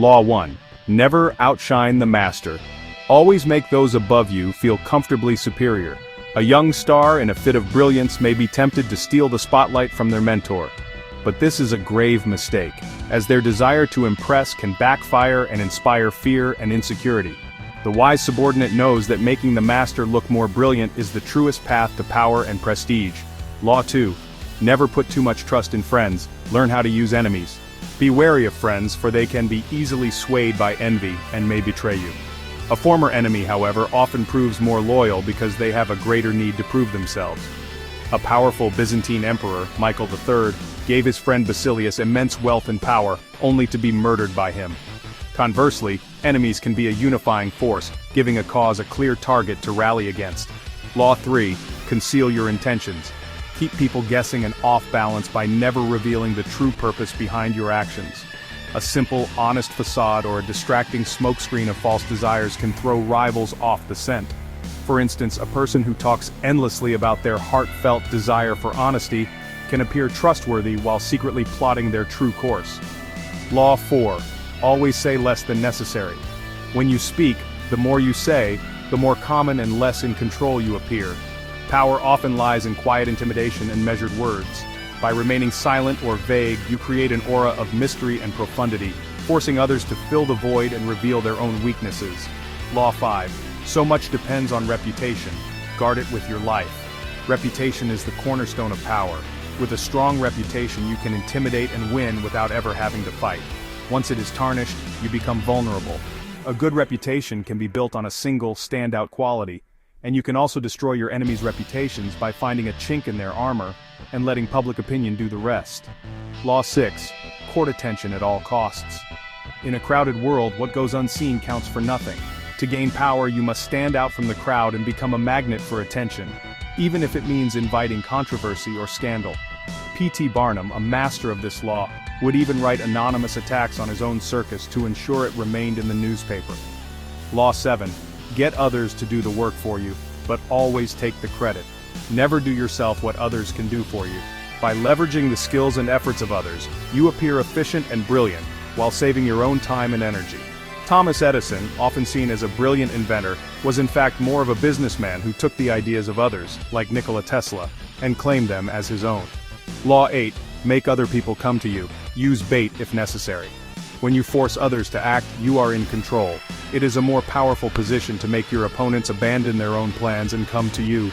Law 1. Never outshine the master. Always make those above you feel comfortably superior. A young star in a fit of brilliance may be tempted to steal the spotlight from their mentor. But this is a grave mistake, as their desire to impress can backfire and inspire fear and insecurity. The wise subordinate knows that making the master look more brilliant is the truest path to power and prestige. Law 2. Never put too much trust in friends, learn how to use enemies. Be wary of friends, for they can be easily swayed by envy and may betray you. A former enemy, however, often proves more loyal because they have a greater need to prove themselves. A powerful Byzantine emperor, Michael III, gave his friend Basilius immense wealth and power, only to be murdered by him. Conversely, enemies can be a unifying force, giving a cause a clear target to rally against. Law 3. Conceal your intentions. Keep people guessing and off balance by never revealing the true purpose behind your actions. A simple, honest facade or a distracting smokescreen of false desires can throw rivals off the scent. For instance, a person who talks endlessly about their heartfelt desire for honesty can appear trustworthy while secretly plotting their true course. Law 4. Always say less than necessary. When you speak, the more you say, the more common and less in control you appear. Power often lies in quiet intimidation and measured words. By remaining silent or vague, you create an aura of mystery and profundity, forcing others to fill the void and reveal their own weaknesses. Law 5. So much depends on reputation. Guard it with your life. Reputation is the cornerstone of power. With a strong reputation, you can intimidate and win without ever having to fight. Once it is tarnished, you become vulnerable. A good reputation can be built on a single, standout quality, and you can also destroy your enemies' reputations by finding a chink in their armor and letting public opinion do the rest. Law 6. Court attention at all costs. In a crowded world, what goes unseen counts for nothing. To gain power, you must stand out from the crowd and become a magnet for attention, even if it means inviting controversy or scandal. P.T. Barnum, a master of this law, would even write anonymous attacks on his own circus to ensure it remained in the newspaper. Law 7. Get others to do the work for you, but always take the credit. Never do yourself what others can do for you. By leveraging the skills and efforts of others, you appear efficient and brilliant, while saving your own time and energy. Thomas Edison, often seen as a brilliant inventor, was in fact more of a businessman who took the ideas of others, like Nikola Tesla, and claimed them as his own. Law 8. Make other people come to you. Use bait if necessary. When you force others to act, you are in control. It is a more powerful position to make your opponents abandon their own plans and come to you.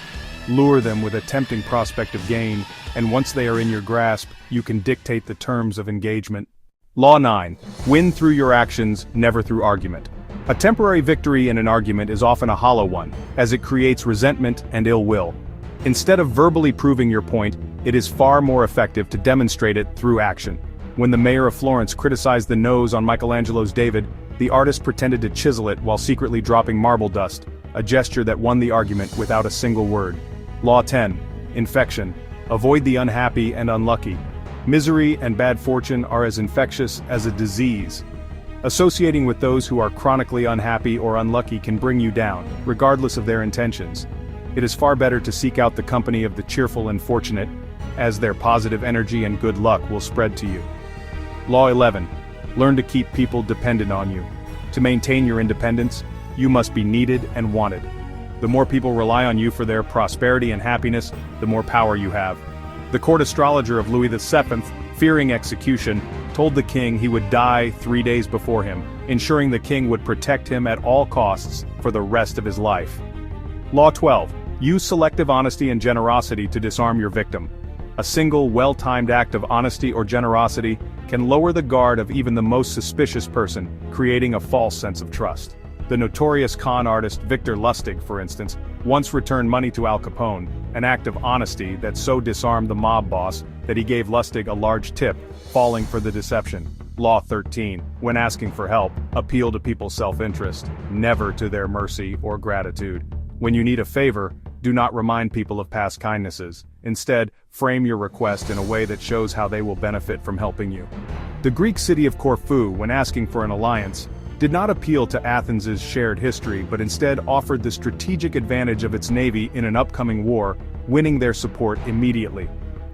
Lure them with a tempting prospect of gain, and once they are in your grasp, you can dictate the terms of engagement. Law 9. Win through your actions, never through argument. A temporary victory in an argument is often a hollow one, as it creates resentment and ill will. Instead of verbally proving your point, it is far more effective to demonstrate it through action. When the mayor of Florence criticized the nose on Michelangelo's David, the artist pretended to chisel it while secretly dropping marble dust, a gesture that won the argument without a single word. Law 10. Infection. Avoid the unhappy and unlucky. Misery and bad fortune are as infectious as a disease. Associating with those who are chronically unhappy or unlucky can bring you down, regardless of their intentions. It is far better to seek out the company of the cheerful and fortunate, as their positive energy and good luck will spread to you. Law 11. Learn to keep people dependent on you. To maintain your independence, you must be needed and wanted. The more people rely on you for their prosperity and happiness, the more power you have. The court astrologer of Louis VII, fearing execution, told the king he would die 3 days before him, ensuring the king would protect him at all costs for the rest of his life. Law 12. Use selective honesty and generosity to disarm your victim. A single, well-timed act of honesty or generosity can lower the guard of even the most suspicious person, creating a false sense of trust. The notorious con artist Victor Lustig, for instance, once returned money to Al Capone, an act of honesty that so disarmed the mob boss that he gave Lustig a large tip, falling for the deception. Law 13. When asking for help, appeal to people's self-interest, never to their mercy or gratitude. When you need a favor, do not remind people of past kindnesses. Instead, frame your request in a way that shows how they will benefit from helping you. The Greek city of Corfu, when asking for an alliance, did not appeal to Athens' shared history but instead offered the strategic advantage of its navy in an upcoming war, winning their support immediately.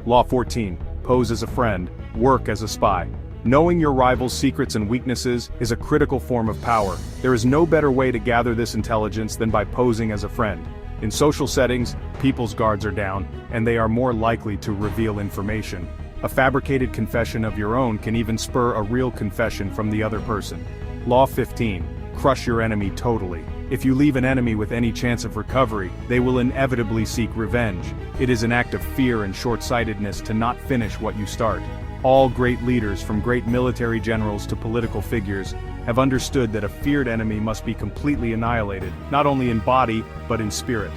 Law 14. Pose as a friend, work as a spy. Knowing your rival's secrets and weaknesses is a critical form of power. There is no better way to gather this intelligence than by posing as a friend. In social settings, people's guards are down, and they are more likely to reveal information. A fabricated confession of your own can even spur a real confession from the other person. Law 15. Crush your enemy totally. If you leave an enemy with any chance of recovery, they will inevitably seek revenge. It is an act of fear and short-sightedness to not finish what you start. All great leaders, from great military generals to political figures, have understood that a feared enemy must be completely annihilated, not only in body, but in spirit.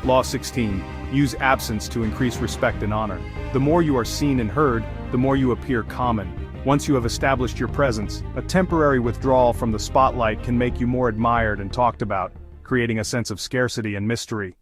Law 16. Use absence to increase respect and honor. The more you are seen and heard, the more you appear common. Once you have established your presence, a temporary withdrawal from the spotlight can make you more admired and talked about, creating a sense of scarcity and mystery.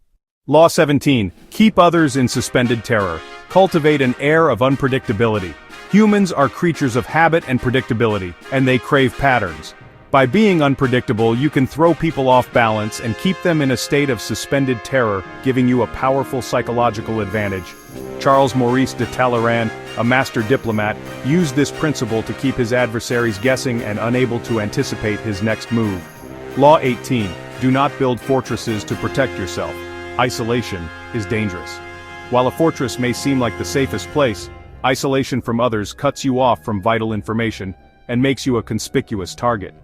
Law 17. Keep others in suspended terror. Cultivate an air of unpredictability. Humans are creatures of habit and predictability, and they crave patterns. By being unpredictable, you can throw people off balance and keep them in a state of suspended terror, giving you a powerful psychological advantage. Charles Maurice de Talleyrand, a master diplomat, used this principle to keep his adversaries guessing and unable to anticipate his next move. Law 18. Do not build fortresses to protect yourself. Isolation is dangerous. While a fortress may seem like the safest place, isolation from others cuts you off from vital information and makes you a conspicuous target.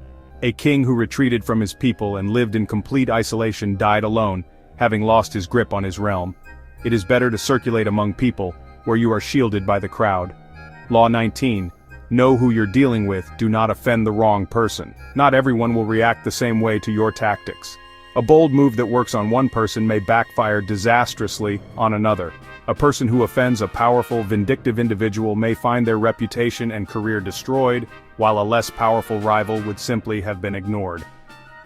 A king who retreated from his people and lived in complete isolation died alone, having lost his grip on his realm. It is better to circulate among people, where you are shielded by the crowd. Law 19. Know who you're dealing with, do not offend the wrong person. Not everyone will react the same way to your tactics. A bold move that works on one person may backfire disastrously on another. A person who offends a powerful, vindictive individual may find their reputation and career destroyed, while a less powerful rival would simply have been ignored.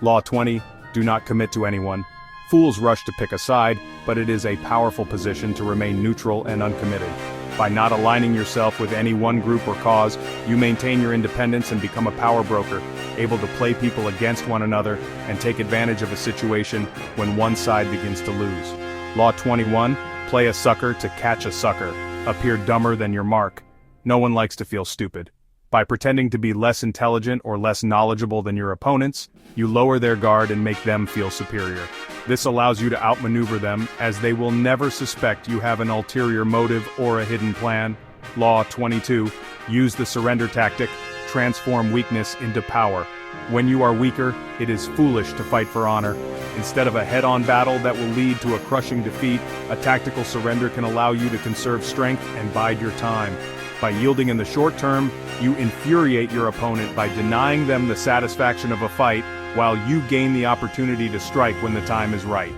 Law 20. Do not commit to anyone. Fools rush to pick a side, but it is a powerful position to remain neutral and uncommitted. By not aligning yourself with any one group or cause, you maintain your independence and become a power broker, able to play people against one another and take advantage of a situation when one side begins to lose. Law 21. Play a sucker to catch a sucker. Appear dumber than your mark. No one likes to feel stupid. By pretending to be less intelligent or less knowledgeable than your opponents, you lower their guard and make them feel superior. This allows you to outmaneuver them, as they will never suspect you have an ulterior motive or a hidden plan. Law 22. Use the surrender tactic. Transform weakness into power. When you are weaker, it is foolish to fight for honor. Instead of a head-on battle that will lead to a crushing defeat, a tactical surrender can allow you to conserve strength and bide your time. By yielding in the short term, you infuriate your opponent by denying them the satisfaction of a fight, while you gain the opportunity to strike when the time is right.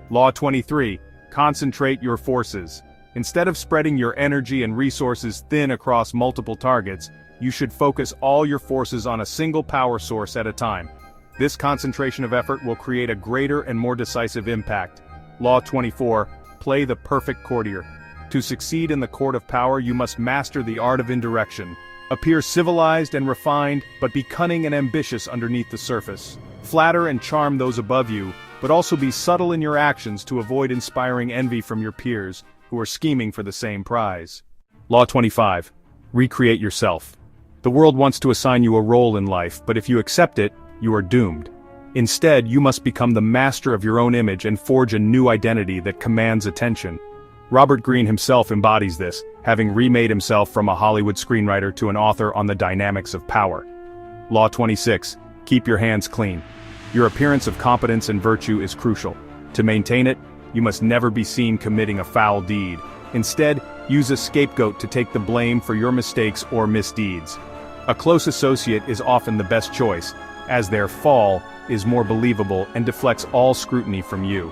Law 23. Concentrate your forces. Instead of spreading your energy and resources thin across multiple targets, you should focus all your forces on a single power source at a time. This concentration of effort will create a greater and more decisive impact. Law 24. Play the perfect courtier. To succeed in the court of power, you must master the art of indirection. Appear civilized and refined, but be cunning and ambitious underneath the surface. Flatter and charm those above you, but also be subtle in your actions to avoid inspiring envy from your peers, who are scheming for the same prize. Law 25. Recreate yourself. The world wants to assign you a role in life, but if you accept it, you are doomed. Instead, you must become the master of your own image and forge a new identity that commands attention. Robert Greene himself embodies this, having remade himself from a Hollywood screenwriter to an author on the dynamics of power. Law 26. Keep your hands clean. Your appearance of competence and virtue is crucial. To maintain it, you must never be seen committing a foul deed. Instead, use a scapegoat to take the blame for your mistakes or misdeeds. A close associate is often the best choice, as their fall is more believable and deflects all scrutiny from you.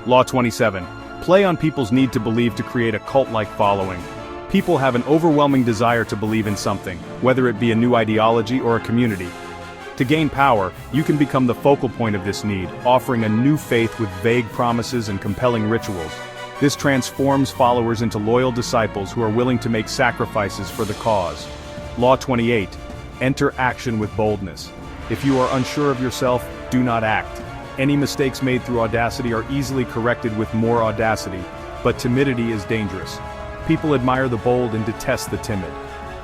Law 27. Play on people's need to believe to create a cult-like following. People have an overwhelming desire to believe in something, whether it be a new ideology or a community. To gain power, you can become the focal point of this need, offering a new faith with vague promises and compelling rituals. This transforms followers into loyal disciples who are willing to make sacrifices for the cause. Law 28. Enter action with boldness. If you are unsure of yourself, do not act. Any mistakes made through audacity are easily corrected with more audacity, but timidity is dangerous. People admire the bold and detest the timid.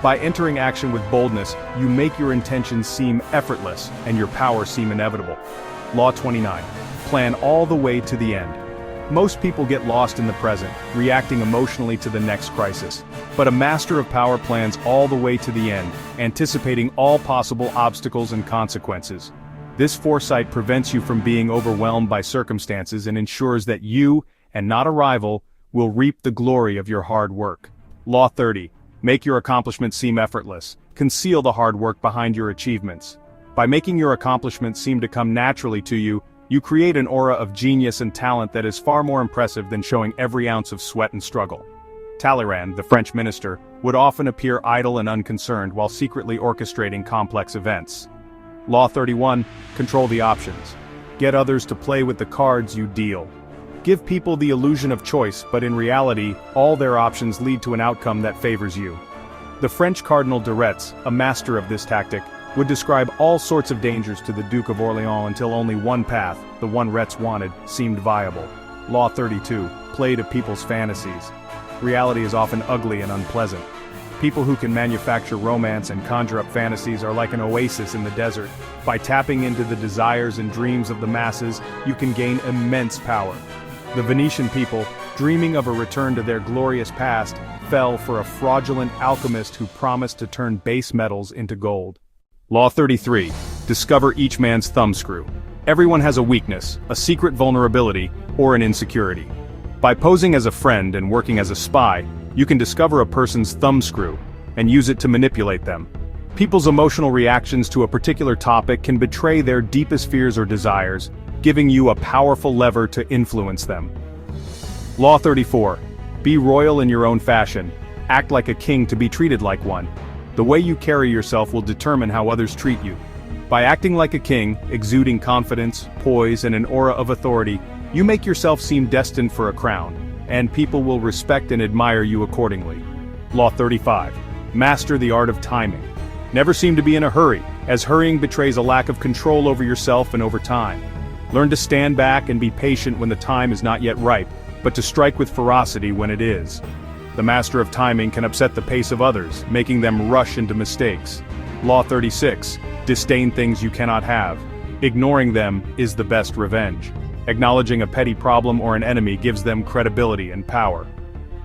By entering action with boldness, you make your intentions seem effortless and your power seem inevitable. Law 29. Plan all the way to the end. Most people get lost in the present, reacting emotionally to the next crisis. But a master of power plans all the way to the end, anticipating all possible obstacles and consequences. This foresight prevents you from being overwhelmed by circumstances and ensures that you, and not a rival, will reap the glory of your hard work. Law 30. Make your accomplishments seem effortless. Conceal the hard work behind your achievements. By making your accomplishments seem to come naturally to you, you create an aura of genius and talent that is far more impressive than showing every ounce of sweat and struggle. Talleyrand, the French minister, would often appear idle and unconcerned while secretly orchestrating complex events. Law 31. Control the options. Get others to play with the cards you deal. Give people the illusion of choice, but in reality, all their options lead to an outcome that favors you. The French Cardinal de Retz, a master of this tactic, would describe all sorts of dangers to the Duke of Orleans until only one path, the one Retz wanted, seemed viable. Law 32. Play to people's fantasies. Reality is often ugly and unpleasant. People who can manufacture romance and conjure up fantasies are like an oasis in the desert. By tapping into the desires and dreams of the masses, you can gain immense power. The Venetian people, dreaming of a return to their glorious past, fell for a fraudulent alchemist who promised to turn base metals into gold. Law 33. Discover each man's thumbscrew. Everyone has a weakness, a secret vulnerability, or an insecurity. By posing as a friend and working as a spy, you can discover a person's thumbscrew and use it to manipulate them. People's emotional reactions to a particular topic can betray their deepest fears or desires, giving you a powerful lever to influence them. Law 34. Be royal in your own fashion. Act like a king to be treated like one. The way you carry yourself will determine how others treat you. By acting like a king, exuding confidence, poise, and an aura of authority, you make yourself seem destined for a crown, and people will respect and admire you accordingly. Law 35. Master the art of timing. Never seem to be in a hurry, as hurrying betrays a lack of control over yourself and over time. Learn to stand back and be patient when the time is not yet ripe, but to strike with ferocity when it is. The master of timing can upset the pace of others, making them rush into mistakes. Law 36. Disdain things you cannot have. Ignoring them is the best revenge. Acknowledging a petty problem or an enemy gives them credibility and power.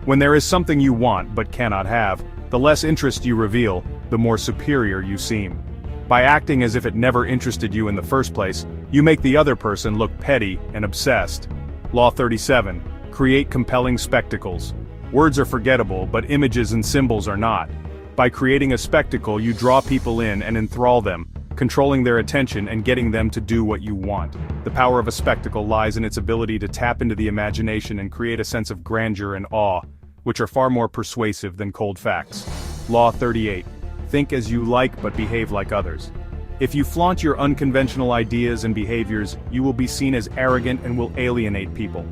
When there is something you want but cannot have, the less interest you reveal, the more superior you seem. By acting as if it never interested you in the first place, you make the other person look petty and obsessed. Law 37. Create compelling spectacles. Words are forgettable, but images and symbols are not. By creating a spectacle, you draw people in and enthrall them, controlling their attention and getting them to do what you want. The power of a spectacle lies in its ability to tap into the imagination and create a sense of grandeur and awe, which are far more persuasive than cold facts. Law 38. Think as you like but behave like others. If you flaunt your unconventional ideas and behaviors, you will be seen as arrogant and will alienate people.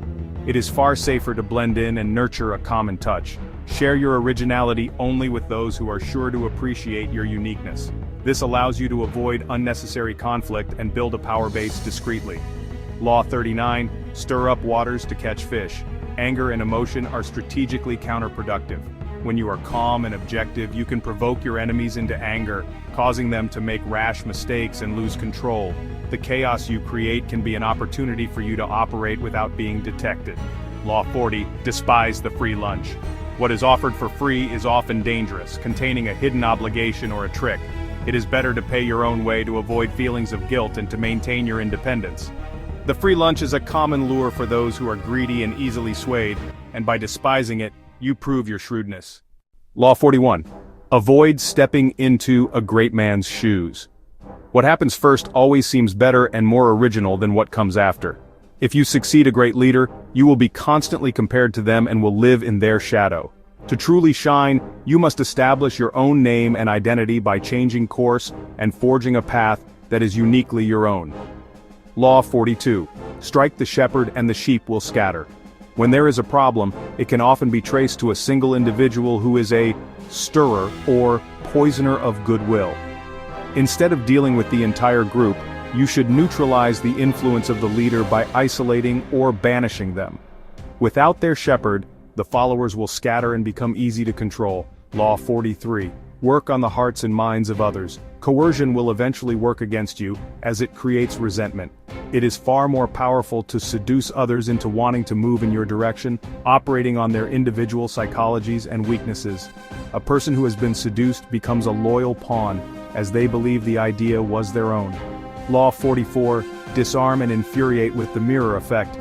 It is far safer to blend in and nurture a common touch. Share your originality only with those who are sure to appreciate your uniqueness. This allows you to avoid unnecessary conflict and build a power base discreetly. Law 39. Stir up waters to catch fish. Anger and emotion are strategically counterproductive. When you are calm and objective, you can provoke your enemies into anger, causing them to make rash mistakes and lose control. The chaos you create can be an opportunity for you to operate without being detected. Law 40. Despise the free lunch. What is offered for free is often dangerous, containing a hidden obligation or a trick. It is better to pay your own way to avoid feelings of guilt and to maintain your independence. The free lunch is a common lure for those who are greedy and easily swayed, and by despising it, you prove your shrewdness. Law 41. Avoid stepping into a great man's shoes. What happens first always seems better and more original than what comes after. If you succeed a great leader, you will be constantly compared to them and will live in their shadow. To truly shine, you must establish your own name and identity by changing course and forging a path that is uniquely your own. Law 42. Strike the shepherd and the sheep will scatter. When there is a problem, it can often be traced to a single individual who is a stirrer or poisoner of goodwill. Instead of dealing with the entire group, you should neutralize the influence of the leader by isolating or banishing them. Without their shepherd, the followers will scatter and become easy to control. Law 43. Work on the hearts and minds of others. Coercion will eventually work against you, as it creates resentment. It is far more powerful to seduce others into wanting to move in your direction, operating on their individual psychologies and weaknesses. A person who has been seduced becomes a loyal pawn, as they believe the idea was their own. Law 44, disarm and infuriate with the mirror effect.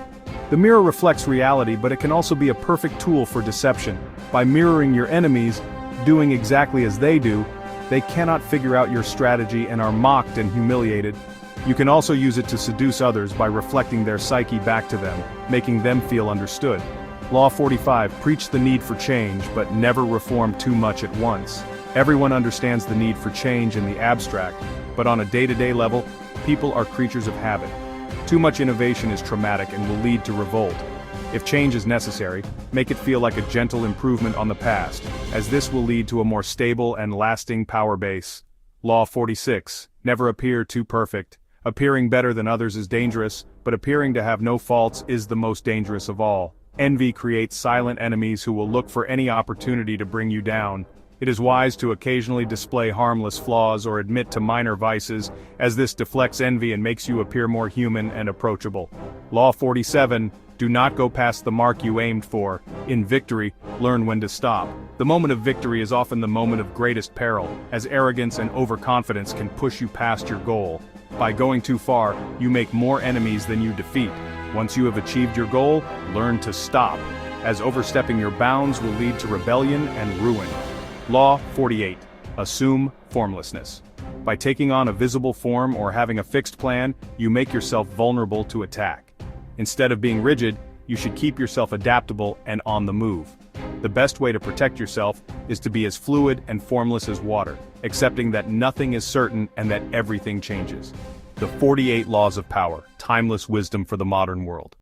The mirror reflects reality, but it can also be a perfect tool for deception. By mirroring your enemies, doing exactly as they do, they cannot figure out your strategy and are mocked and humiliated. You can also use it to seduce others by reflecting their psyche back to them, making them feel understood. Law 45, preach the need for change, but never reform too much at once. Everyone understands the need for change in the abstract, but on a day-to-day level, people are creatures of habit. Too much innovation is traumatic and will lead to revolt. If change is necessary, make it feel like a gentle improvement on the past, as this will lead to a more stable and lasting power base. Law 46, never appear too perfect. Appearing better than others is dangerous, but appearing to have no faults is the most dangerous of all. Envy creates silent enemies who will look for any opportunity to bring you down. It is wise to occasionally display harmless flaws or admit to minor vices, as this deflects envy and makes you appear more human and approachable. Law 47, do not go past the mark you aimed for. In victory, learn when to stop. The moment of victory is often the moment of greatest peril, as arrogance and overconfidence can push you past your goal. By going too far, you make more enemies than you defeat. Once you have achieved your goal, learn to stop, as overstepping your bounds will lead to rebellion and ruin. Law 48, assume formlessness. By taking on a visible form or having a fixed plan, you make yourself vulnerable to attack. Instead of being rigid, you should keep yourself adaptable and on the move. The best way to protect yourself is to be as fluid and formless as water, accepting that nothing is certain and that everything changes. The 48 Laws of Power, timeless wisdom for the modern world.